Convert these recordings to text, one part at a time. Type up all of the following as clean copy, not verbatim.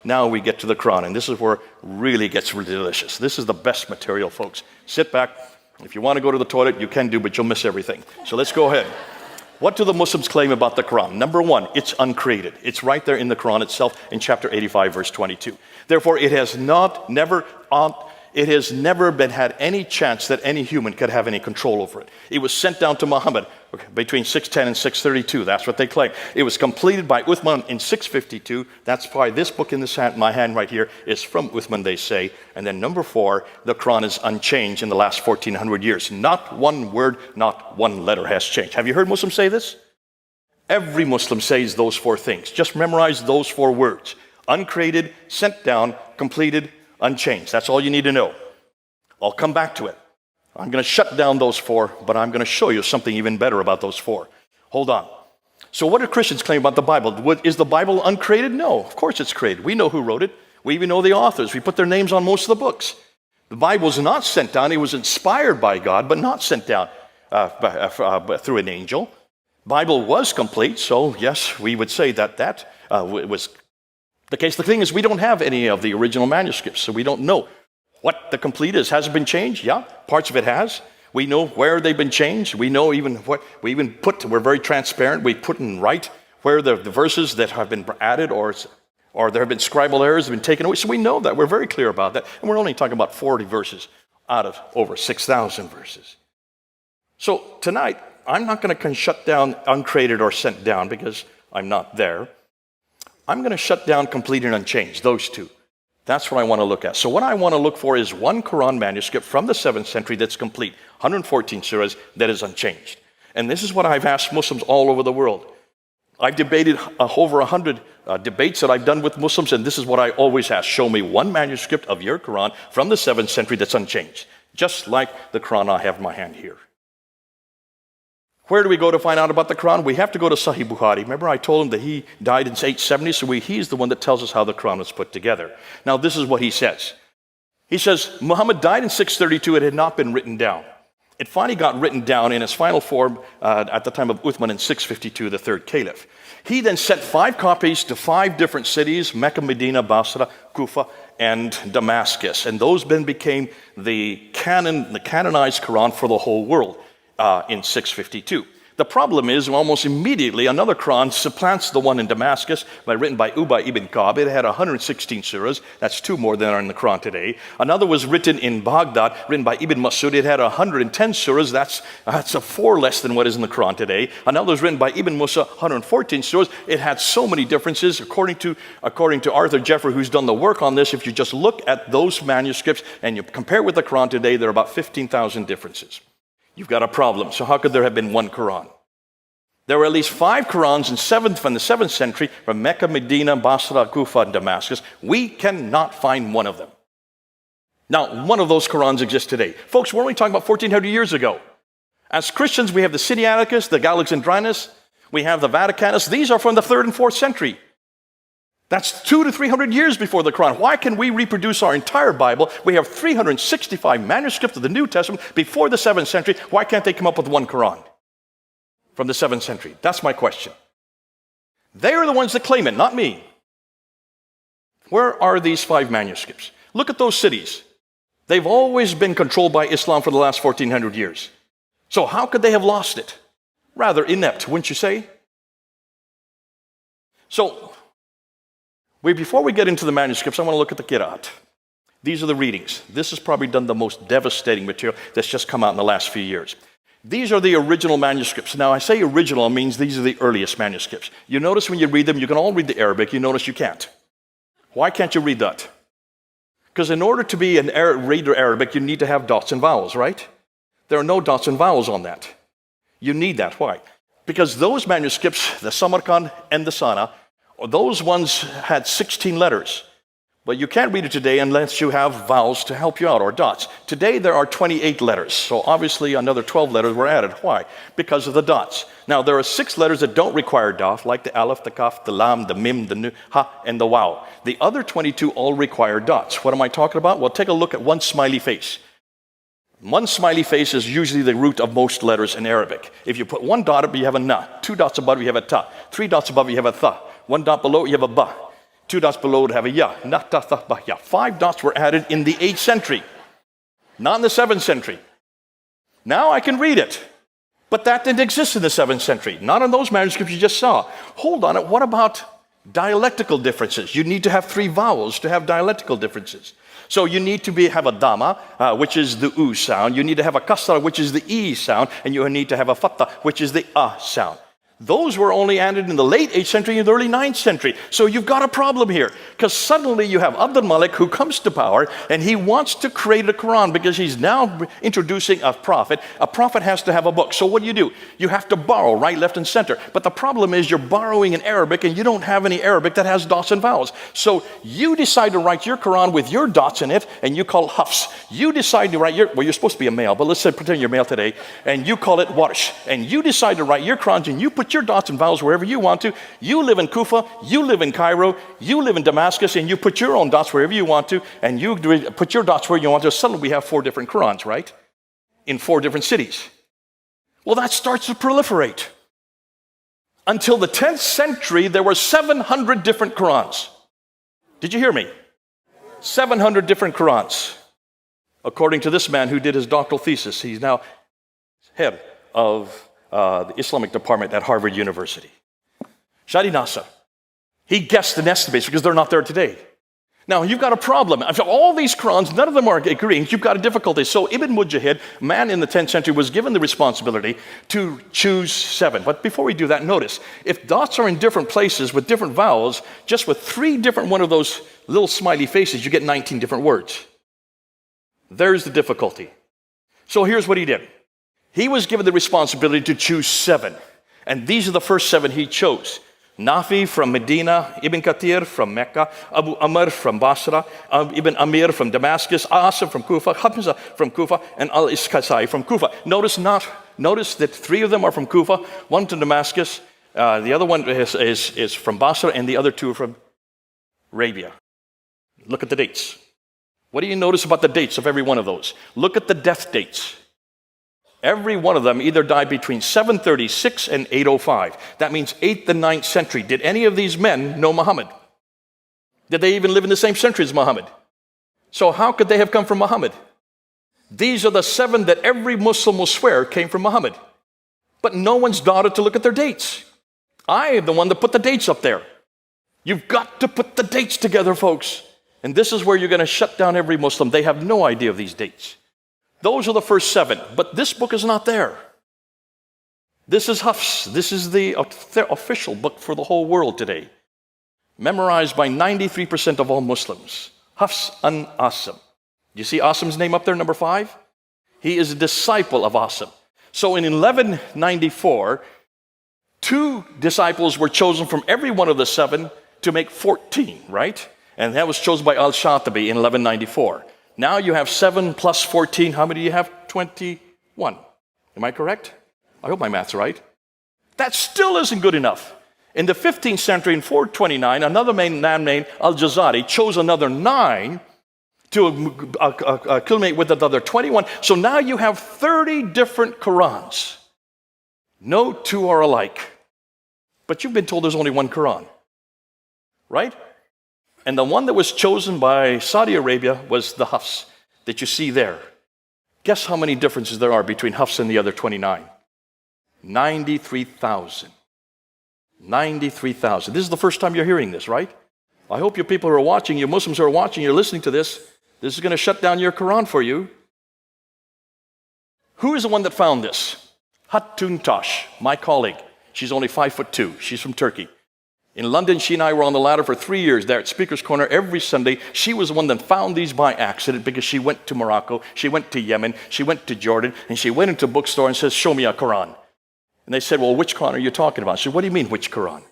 Now we get to the Quran, and this is where it really gets really delicious. This is the best material, folks. Sit back. If you want to go to the toilet, you can do, but you'll miss everything. So let's go ahead. What do the Muslims claim about the Quran? Number one, it's uncreated. It's right there in the Quran itself in chapter 85, verse 22. Therefore, it has never had any chance that any human could have any control over it. It was sent down to Muhammad between 610 and 632. That's what they claim. It was completed by Uthman in 652. That's why this book in my hand right here is from Uthman, they say. And then number four, the Quran is unchanged in the last 1400 years. Not one word, not one letter has changed. Have you heard Muslims say this? Every Muslim says those four things. Just memorize those four words. Uncreated, sent down, completed, unchanged. That's all you need to know. I'll come back to it. I'm going to shut down those four, but I'm going to show you something even better about those four. Hold on. So what do Christians claim about the Bible? Is the Bible uncreated? No, of course it's created. We know who wrote it. We even know the authors. We put their names on most of the books. The Bible is not sent down. It was inspired by God, but not sent down through an angel. Bible was complete, so yes, we would say that was the case. The thing is, we don't have any of the original manuscripts, so we don't know what the complete is. Has it been changed? Yeah, parts of it has. We know where they've been changed. We know even what we even put. We're very transparent. We put in right where the verses that have been added or there have been scribal errors have been taken away. So we know that. We're very clear about that. And we're only talking about 40 verses out of over 6,000 verses. So tonight, I'm not going to shut down uncreated or sent down because I'm not there. I'm going to shut down complete and unchanged, those two. That's what I want to look at. So what I want to look for is one Quran manuscript from the 7th century that's complete, 114 surahs, that is unchanged. And this is what I've asked Muslims all over the world. I've debated over 100 debates that I've done with Muslims, and this is what I always ask. Show me one manuscript of your Quran from the 7th century that's unchanged, just like the Quran I have in my hand here. Where do we go to find out about the Quran? We have to go to Sahih Bukhari. Remember I told him that he died in 870, so he's the one that tells us how the Quran was put together. Now this is what he says. He says, Muhammad died in 632, it had not been written down. It finally got written down in its final form at the time of Uthman in 652, the third caliph. He then sent 5 copies to 5 different cities, Mecca, Medina, Basra, Kufa, and Damascus. And those then became the canonized Quran for the whole world. In 652. The problem is, almost immediately, another Quran supplants the one in Damascus, written by Ubay ibn Ka'b. It had 116 surahs. That's 2 more than are in the Quran today. Another was written in Baghdad, written by Ibn Masud. It had 110 surahs. That's a 4 less than what is in the Quran today. Another was written by Ibn Musa, 114 surahs. It had so many differences. According to Arthur Jeffrey, who's done the work on this, if you just look at those manuscripts and you compare with the Quran today, there are about 15,000 differences. You've got a problem. So how could there have been one Quran? There were at least 5 Qurans from the 7th century from Mecca, Medina, Basra, Kufa, and Damascus. We cannot find one of them. Now, one of those Qurans exists today. Folks, we're only talking about 1,400 years ago. As Christians, we have the Sinaiticus, the Alexandrinus, we have the Vaticanus. These are from the 3rd and 4th century. That's 200 to 300 years before the Quran. Why can we reproduce our entire Bible? We have 365 manuscripts of the New Testament before the 7th century. Why can't they come up with one Quran from the 7th century? That's my question. They are the ones that claim it, not me. Where are these 5 manuscripts? Look at those cities. They've always been controlled by Islam for the last 1,400 years. So how could they have lost it? Rather inept, wouldn't you say? So, before we get into the manuscripts, I want to look at the qira'at. These are the readings. This has probably done the most devastating material that's just come out in the last few years. These are the original manuscripts. Now, I say original means these are the earliest manuscripts. You notice when you read them, you can all read the Arabic. You notice you can't. Why can't you read that? Because in order to be reader Arabic, you need to have dots and vowels, right? There are no dots and vowels on that. You need that. Why? Because those manuscripts, the Samarkand and the Sana, those ones had 16 letters. But you can't read it today unless you have vowels to help you out, or dots. Today there are 28 letters, so obviously another 12 letters were added. Why? Because of the dots. Now there are 6 letters that don't require dot, like the alif, the kaf, the lam, the mim, the nu, ha, and the waw. The other 22 all require dots. What am I talking about? Well, take a look at one smiley face. One smiley face is usually the root of most letters in Arabic. If you put 1 dot up, you have a na. 2 dots above, you have a ta. 3 dots above, you have a tha. 1 dot below, you have a ba. 2 dots below would have a ya. Na, ta, tha, ba, ya. 5 dots were added in the 8th century, not in the 7th century. Now I can read it. But that didn't exist in the 7th century, not in those manuscripts you just saw. Hold on, what about dialectical differences? You need to have 3 vowels to have dialectical differences. So you need to have a dama, which is the u sound. You need to have a kasra, which is the e sound. And you need to have a fatta, which is the a sound. Those were only added in the late 8th century and the early 9th century. So you've got a problem here. Because suddenly you have Abdul Malik who comes to power and he wants to create a Quran because he's now introducing a prophet. A prophet has to have a book. So what do? You have to borrow right, left, and center. But the problem is you're borrowing in Arabic and you don't have any Arabic that has dots and vowels. So you decide to write your Quran with your dots in it and you call it hafs. You decide to write you're supposed to be a male, but let's say pretend you're male today, and you call it warsh. And you decide to write your Quran and you put your dots and vowels wherever you want to. You live in Kufa, you live in Cairo, you live in Damascus, and you put your own dots wherever you want to, and you put your dots where you want to. Suddenly we have 4 different Qurans, right? In 4 different cities. Well, that starts to proliferate. Until the 10th century, there were 700 different Qurans. Did you hear me? 700 different Qurans. According to this man who did his doctoral thesis, he's now head of the Islamic department at Harvard University. Shadi Nasser. He guessed and estimates because they're not there today. Now, you've got a problem. After all these Qurans, none of them are agreeing. You've got a difficulty. So Ibn Mujahid, man in the 10th century, was given the responsibility to choose 7. But before we do that, notice, if dots are in different places with different vowels, just with 3 different one of those little smiley faces, you get 19 different words. There's the difficulty. So here's what he did. He was given the responsibility to choose 7. And these are the first 7 he chose. Nafi from Medina, Ibn Kathir from Mecca, Abu Amr from Basra, Ibn Amir from Damascus, Asim from Kufa, Hamza from Kufa, and Al-Iskasai from Kufa. Notice that 3 of them are from Kufa, 1 from Damascus, the other one is from Basra, and the other 2 are from Arabia. Look at the dates. What do you notice about the dates of every one of those? Look at the death dates. Every one of them either died between 736 and 805. That means 8th and 9th century. Did any of these men know Muhammad? Did they even live in the same century as Muhammad? So how could they have come from Muhammad? These are the 7 that every Muslim will swear came from Muhammad. But no one's bothered to look at their dates. I am the one that put the dates up there. You've got to put the dates together, folks. And this is where you're going to shut down every Muslim. They have no idea of these dates. Those are the first 7, but this book is not there. This is Hafs. This is the official book for the whole world today. Memorized by 93% of all Muslims. Hafs an Asim. You see Asim's name up there, number 5? He is a disciple of Asim. So in 1194, 2 disciples were chosen from every one of the 7 to make 14, right? And that was chosen by Al-Shatibi in 1194. Now you have 7 plus 14. How many do you have? 21. Am I correct? I hope my math's right. That still isn't good enough. In the 15th century, in 429, another man named Al-Jazari chose another 9 to culminate with another 21. So now you have 30 different Qurans. No 2 are alike. But you've been told there's only 1 Quran. Right? And the one that was chosen by Saudi Arabia was the Hafs that you see there. Guess how many differences there are between Hafs and the other 29? 93,000. 93,000. This is the first time you're hearing this, right? I hope you people who are watching, you Muslims who are watching, you're listening to this. This is going to shut down your Quran for you. Who is the one that found this? Hatun Tash, my colleague. She's only 5'2". She's from Turkey. In London, she and I were on the ladder for 3 years there at Speaker's Corner every Sunday. She was the one that found these by accident because she went to Morocco, she went to Yemen, she went to Jordan, and she went into a bookstore and says, show me a Quran. And they said, well, which Quran are you talking about? She said, what do you mean, which Quran?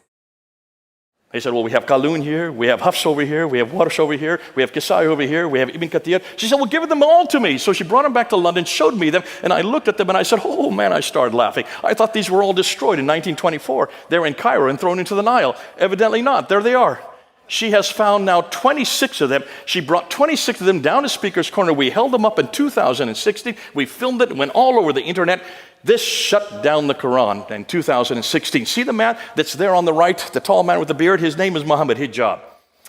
They said, well, we have Qalun here, we have Hafs over here, we have Warsh over here, we have Kisai over here, we have Ibn Kathir. She said, well, give them all to me. So she brought them back to London, showed me them, and I looked at them and I said, oh man, I started laughing. I thought these were all destroyed in 1924. They were in Cairo and thrown into the Nile. Evidently not. There they are. She has found now 26 of them. She brought 26 of them down to Speaker's Corner. We held them up in 2016. We filmed it and went all over the internet. This shut down the Quran in 2016. See the man that's there on the right, the tall man with the beard? His name is Muhammad Hijab.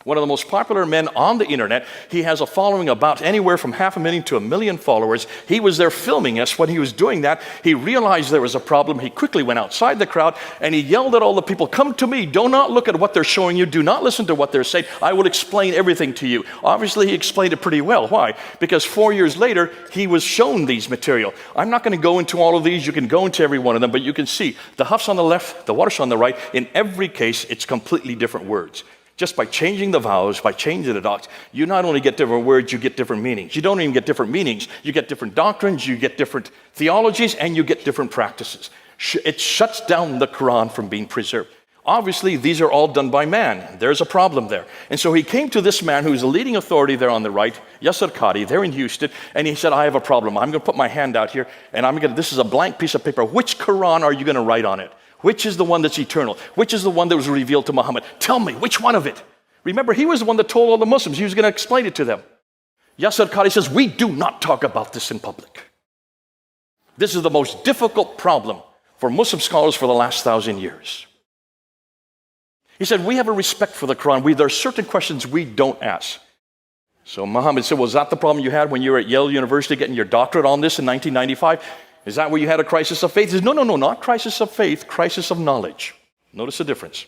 One of the most popular men on the internet. He has a following about anywhere from 500,000 to 1 million followers. He was there filming us. When he was doing that, he realized there was a problem. He quickly went outside the crowd and he yelled at all the people, "Come to me. Do not look at what they're showing you. Do not listen to what they're saying. I will explain everything to you." Obviously, he explained it pretty well. Why? Because 4 years later, he was shown these material. I'm not going to go into all of these. You can go into every one of them, but you can see the huff's on the left, the water's on the right. In every case, it's completely different words. Just by changing the vowels, by changing the dots, you not only get different words, you get different meanings. You don't even get different meanings. You get different doctrines, you get different theologies, and you get different practices. It shuts down the Quran from being preserved. Obviously, these are all done by man. There's a problem there. And so he came to this man who's a leading authority there on the right, Yasser Qadhi, there in Houston, and he said, "I have a problem. I'm going to put my hand out here, and this is a blank piece of paper. Which Quran are you going to write on it? Which is the one that's eternal? Which is the one that was revealed to Muhammad? Tell me, which one of it?" Remember, he was the one that told all the Muslims he was going to explain it to them. Yasser Qadhi says, "We do not talk about this in public." This is the most difficult problem for Muslim scholars for the last 1,000 years. He said, "We have a respect for the Quran. There are certain questions we don't ask." So Muhammad said, "Was that the problem you had when you were at Yale University getting your doctorate on this in 1995? Is that where you had a crisis of faith?" He says, No, not crisis of faith, crisis of knowledge. Notice the difference.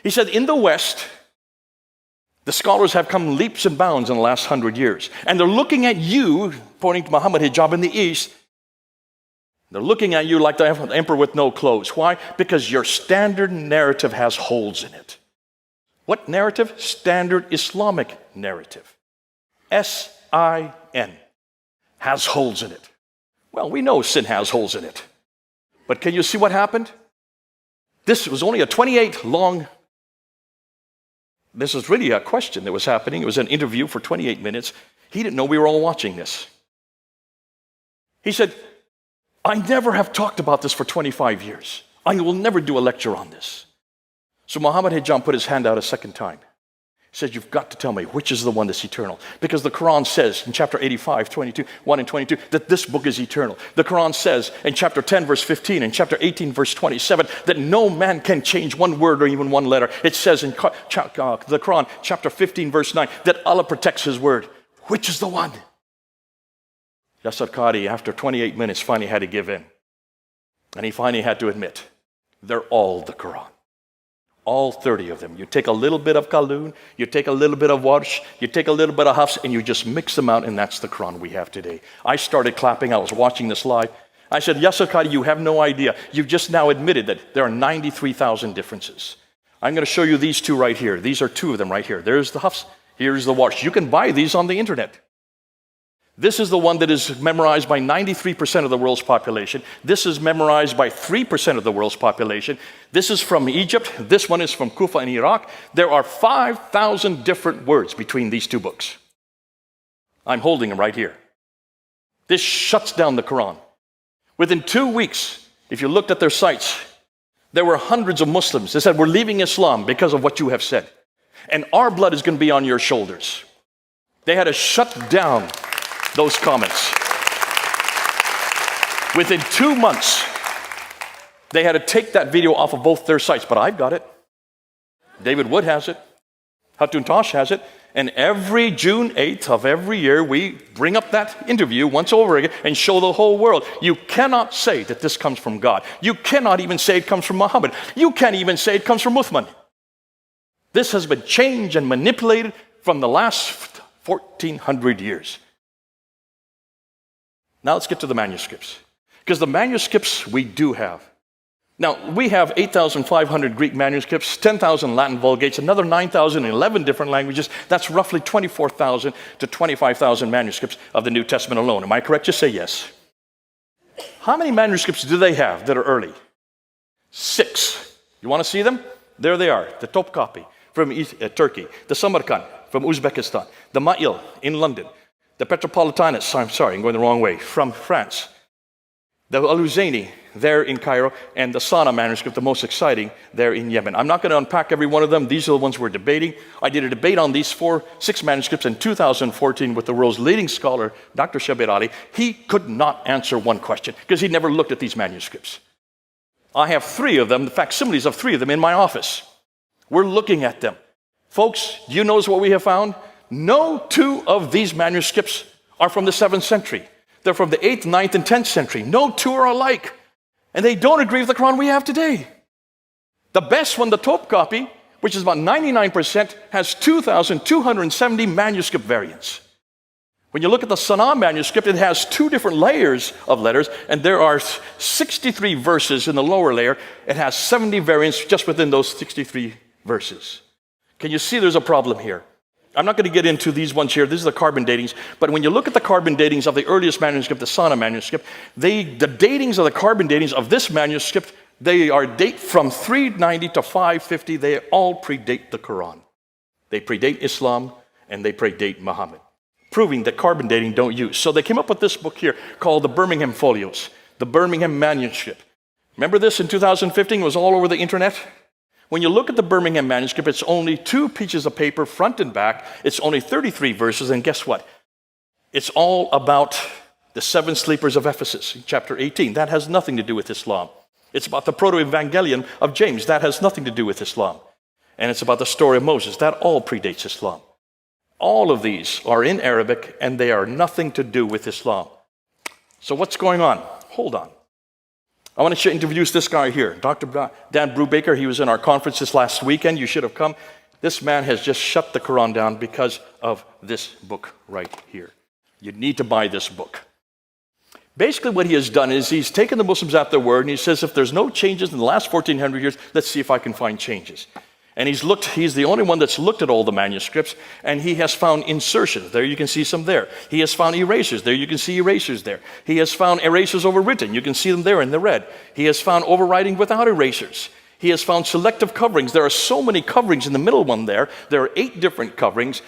He said, "In the West, the scholars have come leaps and bounds in the last 100 years. And they're looking at you," pointing to Muhammad Hijab in the East, "they're looking at you like the emperor with no clothes." Why? Because your standard narrative has holes in it. What narrative? Standard Islamic narrative. S-I-N. Has holes in it. Well, we know sin has holes in it. But can you see what happened? This was only a 28 long, this was really a question that was happening. It was an interview for 28 minutes. He didn't know we were all watching this. He said, "I never have talked about this for 25 years. I will never do a lecture on this." So Muhammad Hijab put his hand out a second time. He said, "You've got to tell me which is the one that's eternal." Because the Quran says in chapter 85, 1 and 22, that this book is eternal. The Quran says in chapter 10, verse 15, and chapter 18, verse 27, that no man can change one word or even one letter. It says in the Quran, chapter 15, verse 9, that Allah protects His word. Which is the one? Yasser Qadhi, after 28 minutes, finally had to give in. And he finally had to admit, they're all the Quran. All 30 of them. You take a little bit of Qalun, you take a little bit of Warsh, you take a little bit of Hafs, and you just mix them out, and that's the Quran we have today. I started clapping. I was watching this live. I said, "Yasser Qadhi, you have no idea. You've just now admitted that there are 93,000 differences. I'm going to show you these two right here. These are two of them right here. There's the Hafs, here's the Warsh. You can buy these on the internet. This is the one that is memorized by 93% of the world's population. This is memorized by 3% of the world's population. This is from Egypt. This one is from Kufa in Iraq. There are 5,000 different words between these two books. I'm holding them right here. This shuts down the Quran. Within 2 weeks, if you looked at their sites, there were hundreds of Muslims that said, "We're leaving Islam because of what you have said. And our blood is going to be on your shoulders." They had to shut down those comments. Within 2 months, they had to take that video off of both their sites, but I've got it. David Wood has it. Hatun Tosh has it. And every June 8th of every year, we bring up that interview once over again and show the whole world. You cannot say that this comes from God. You cannot even say it comes from Muhammad. You can't even say it comes from Uthman. This has been changed and manipulated from the last 1,400 years. Now let's get to the manuscripts. Because the manuscripts we do have. Now, we have 8,500 Greek manuscripts, 10,000 Latin Vulgates, another 9,000 in 11 different languages. That's roughly 24,000 to 25,000 manuscripts of the New Testament alone. Am I correct? Just say yes. How many manuscripts do they have that are early? 6. You want to see them? There they are, the top copy from Turkey, the Samarkand from Uzbekistan, the Ma'il in London, the Petropolitanus, I'm going the wrong way, from France, the Al-Huzayni there in Cairo, and the Sana manuscript, the most exciting, there in Yemen. I'm not going to unpack every one of them. These are the ones we're debating. I did a debate on these 6 manuscripts in 2014 with the world's leading scholar, Dr. Shabir Ali. He could not answer one question because he never looked at these manuscripts. I have 3 of them, the facsimiles of 3 of them in my office. We're looking at them. Folks, do you notice what we have found? No two of these manuscripts are from the 7th century. They're from the 8th, 9th, and 10th century. No two are alike. And they don't agree with the Quran we have today. The best one, the top copy, which is about 99%, has 2,270 manuscript variants. When you look at the Sana manuscript, it has 2 different layers of letters, and there are 63 verses in the lower layer. It has 70 variants just within those 63 verses. Can you see there's a problem here? I'm not going to get into these ones here. These are the carbon datings. But when you look at the carbon datings of the earliest manuscript, the Sana manuscript, the datings of the carbon datings of this manuscript, they are date from 390 to 550. They all predate the Quran. They predate Islam, and they predate Muhammad, proving that carbon dating don't use. So they came up with this book here called the Birmingham Folios, the Birmingham Manuscript. Remember this in 2015? It was all over the internet. When you look at the Birmingham manuscript, it's only 2 pieces of paper, front and back. It's only 33 verses, and guess what? It's all about the 7 sleepers of Ephesus, chapter 18. That has nothing to do with Islam. It's about the proto-evangelion of James. That has nothing to do with Islam. And it's about the story of Moses. That all predates Islam. All of these are in Arabic, and they are nothing to do with Islam. So what's going on? Hold on. I want to introduce this guy here, Dr. Dan Brubaker. He was in our conference this last weekend. You should have come. This man has just shut the Quran down because of this book right here. You need to buy this book. Basically what he has done is he's taken the Muslims at their word, and he says, if there's no changes in the last 1,400 years, let's see if I can find changes. And he's the only one that's looked at all the manuscripts, and he has found insertions. There you can see some there. He has found erasures. There you can see erasures there. He has found erasures overwritten. You can see them there in the red. He has found overwriting without erasures. He has found selective coverings. There are so many coverings in the middle one there. There are 8 different coverings.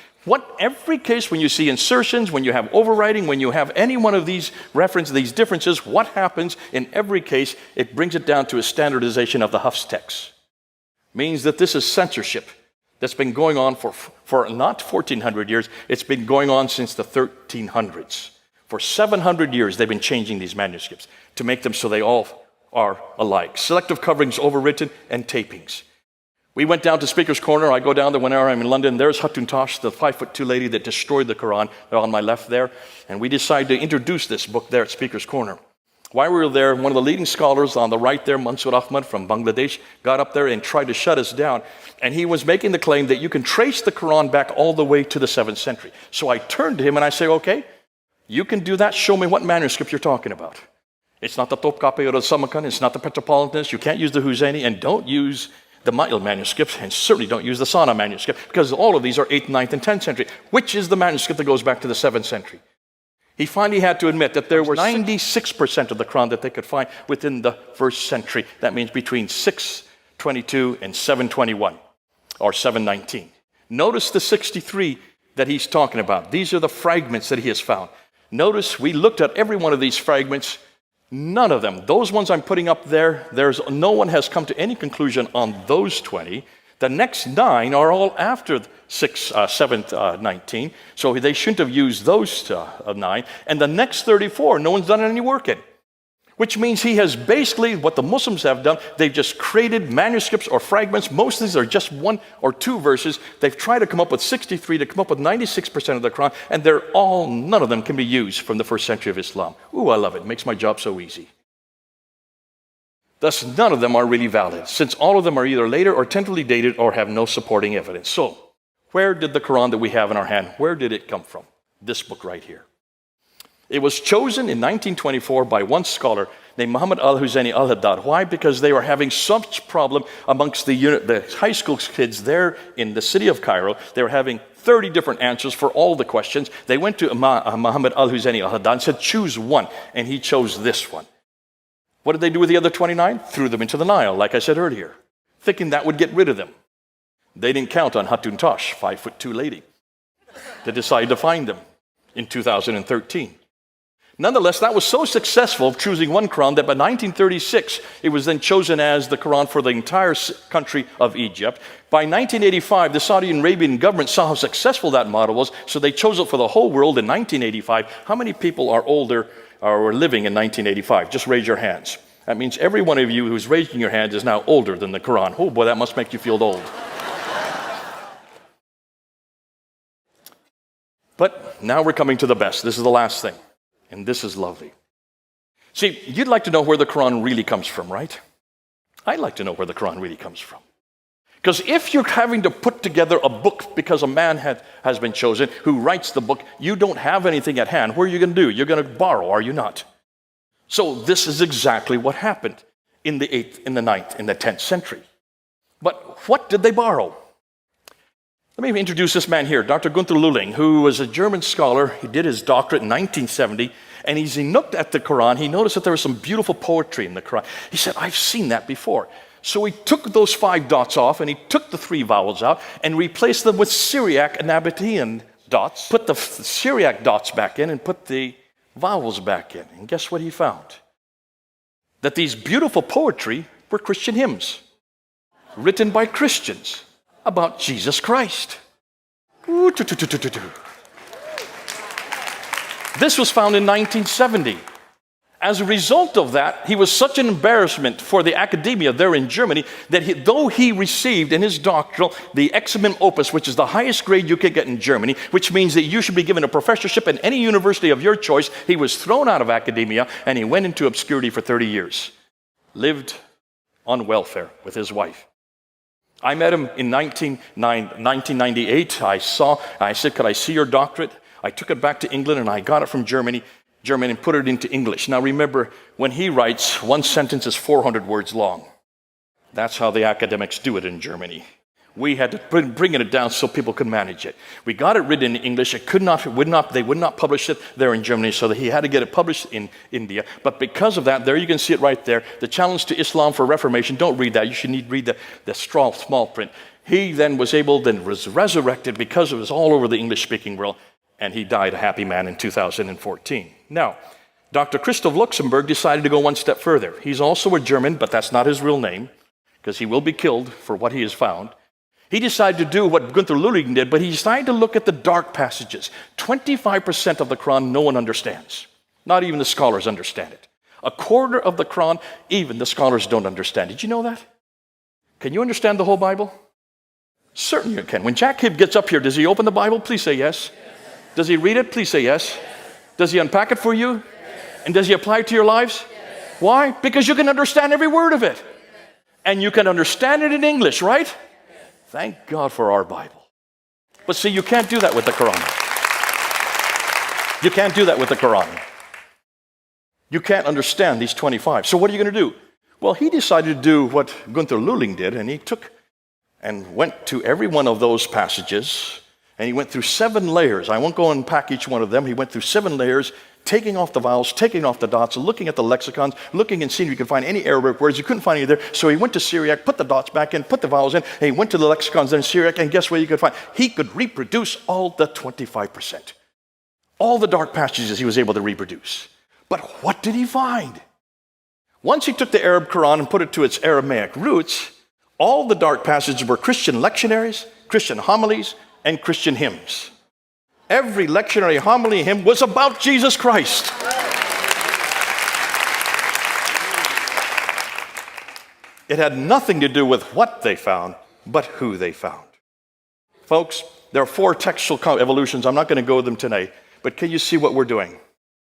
Every case when you see insertions, when you have overwriting, when you have any one of these references, these differences, what happens in every case? It brings it down to a standardization of the Hafs text. Means that this is censorship that's been going on for not 1,400 years. It's been going on since the 1300s. For 700 years, they've been changing these manuscripts to make them so they all are alike. Selective coverings, overwritten, and tapings. We went down to Speaker's Corner. I go down there whenever I'm in London. There's Hatun Tash, the 5'2" lady that destroyed the Quran. They're on my left there. And we decided to introduce this book there at Speaker's Corner. While we were there, one of the leading scholars on the right there, Mansour Ahmad from Bangladesh, got up there and tried to shut us down. And he was making the claim that you can trace the Quran back all the way to the 7th century. So I turned to him and I say, okay, you can do that. Show me what manuscript you're talking about. It's not the Topkapi or the Samarkand. It's not the Petropolitanus. You can't use the Husseini, and don't use the Ma'il manuscript, and certainly don't use the Sana manuscript, because all of these are 8th, 9th, and 10th century. Which is the manuscript that goes back to the 7th century? He finally had to admit that there were 96% of the Quran that they could find within the 1st century. That means between 622 and 721 or 719. Notice the 63 that he's talking about. These are the fragments that he has found. Notice we looked at every one of these fragments. None of them, those ones I'm putting up there, no one has come to any conclusion on those 20. The next 9 are all after 719, so they shouldn't have used those 9. And the next 34, no one's done any work in. Which means he has basically, what the Muslims have done, they've just created manuscripts or fragments. Most of these are just 1 or 2 verses. They've tried to come up with 63 to come up with 96% of the Quran, and none of them can be used from the 1st century of Islam. Ooh, I love it. It makes my job so easy. Thus, none of them are really valid, since all of them are either later or tentatively dated or have no supporting evidence. So, where did the Quran that we have in our hand, where did it come from? This book right here. It was chosen in 1924 by one scholar named Muhammad al-Husseini al-Haddad. Why? Because they were having such problem amongst the high school kids there in the city of Cairo. They were having 30 different answers for all the questions. They went to Muhammad al-Husseini al-Haddad and said, choose one, and he chose this one. What did they do with the other 29? Threw them into the Nile, like I said earlier, thinking that would get rid of them. They didn't count on Hatun Tash, 5'2" lady. They decided to find them in 2013. Nonetheless, that was so successful of choosing one Quran that by 1936, it was then chosen as the Quran for the entire country of Egypt. By 1985, the Saudi Arabian government saw how successful that model was, so they chose it for the whole world in 1985. How many people are older or were living in 1985? Just raise your hands. That means every one of you who's raising your hand is now older than the Quran. Oh boy, that must make you feel old. But now we're coming to the best. This is the last thing. And this is lovely. See, you'd like to know where the Quran really comes from, right? I'd like to know where the Quran really comes from. Because if you're having to put together a book because a man has been chosen who writes the book, you don't have anything at hand. What are you going to do? You're going to borrow, are you not? So this is exactly what happened in the 8th, in the 9th, in the 10th century. But what did they borrow? Let me introduce this man here, Dr. Gunther Lulling, who was a German scholar. He did his doctorate in 1970, and as he looked at the Quran, he noticed that there was some beautiful poetry in the Quran. He said, I've seen that before. So he took those 5 dots off, and he took the 3 vowels out, and replaced them with Syriac and Nabatean dots, put the Syriac dots back in, and put the vowels back in. And guess what he found? That these beautiful poetry were Christian hymns, written by Christians, about Jesus Christ. This was found in 1970. As a result of that, he was such an embarrassment for the academia there in Germany that though he received in his doctoral the Examen Opus, which is the highest grade you could get in Germany, which means that you should be given a professorship in any university of your choice, he was thrown out of academia and he went into obscurity for 30 years. Lived on welfare with his wife. I met him in 1998. I said, could I see your doctorate? I took it back to England and I got it from Germany and put it into English. Now remember, when he writes, one sentence is 400 words long. That's how the academics do it in Germany. We had to bring it down so people could manage it. We got it written in English. They would not publish it there in Germany, so that he had to get it published in India. But because of that, there you can see it right there. The challenge to Islam for Reformation. Don't read that. You should read the small print. He then was resurrected because it was all over the English-speaking world, and he died a happy man in 2014. Now, Dr. Christoph Luxemburg decided to go one step further. He's also a German, but that's not his real name, because he will be killed for what he has found. He decided to do what Gunther Lulling did, but he decided to look at the dark passages. 25% of the Quran no one understands. Not even the scholars understand it. A quarter of the Quran, even the scholars don't understand. Did you know that? Can you understand the whole Bible? Certainly you can. When Jack Hibb gets up here, does he open the Bible? Please say yes. Does he read it? Please say yes. Does he unpack it for you? And does he apply it to your lives? Why? Because you can understand every word of it. And you can understand it in English, right? Thank God for our Bible. But see, you can't do that with the Quran. You can't do that with the Quran. You can't understand these 25. So what are you going to do? Well, he decided to do what Gunther Lulling did, and he took and went to every one of those passages, and he went through 7 layers. I won't go and unpack each one of them. He went through 7 layers, taking off the vowels, taking off the dots, looking at the lexicons, looking and seeing if he could find any Arabic words. He couldn't find any there, so he went to Syriac, put the dots back in, put the vowels in, and he went to the lexicons in Syriac, and guess what he could find? He could reproduce all the 25%. All the dark passages he was able to reproduce. But what did he find? Once he took the Arab Quran and put it to its Aramaic roots, all the dark passages were Christian lectionaries, Christian homilies, and Christian hymns. Every lectionary, homily, hymn was about Jesus Christ. It had nothing to do with what they found, but who they found. Folks, there are 4 textual evolutions. I'm not going to go with them tonight, but can you see what we're doing?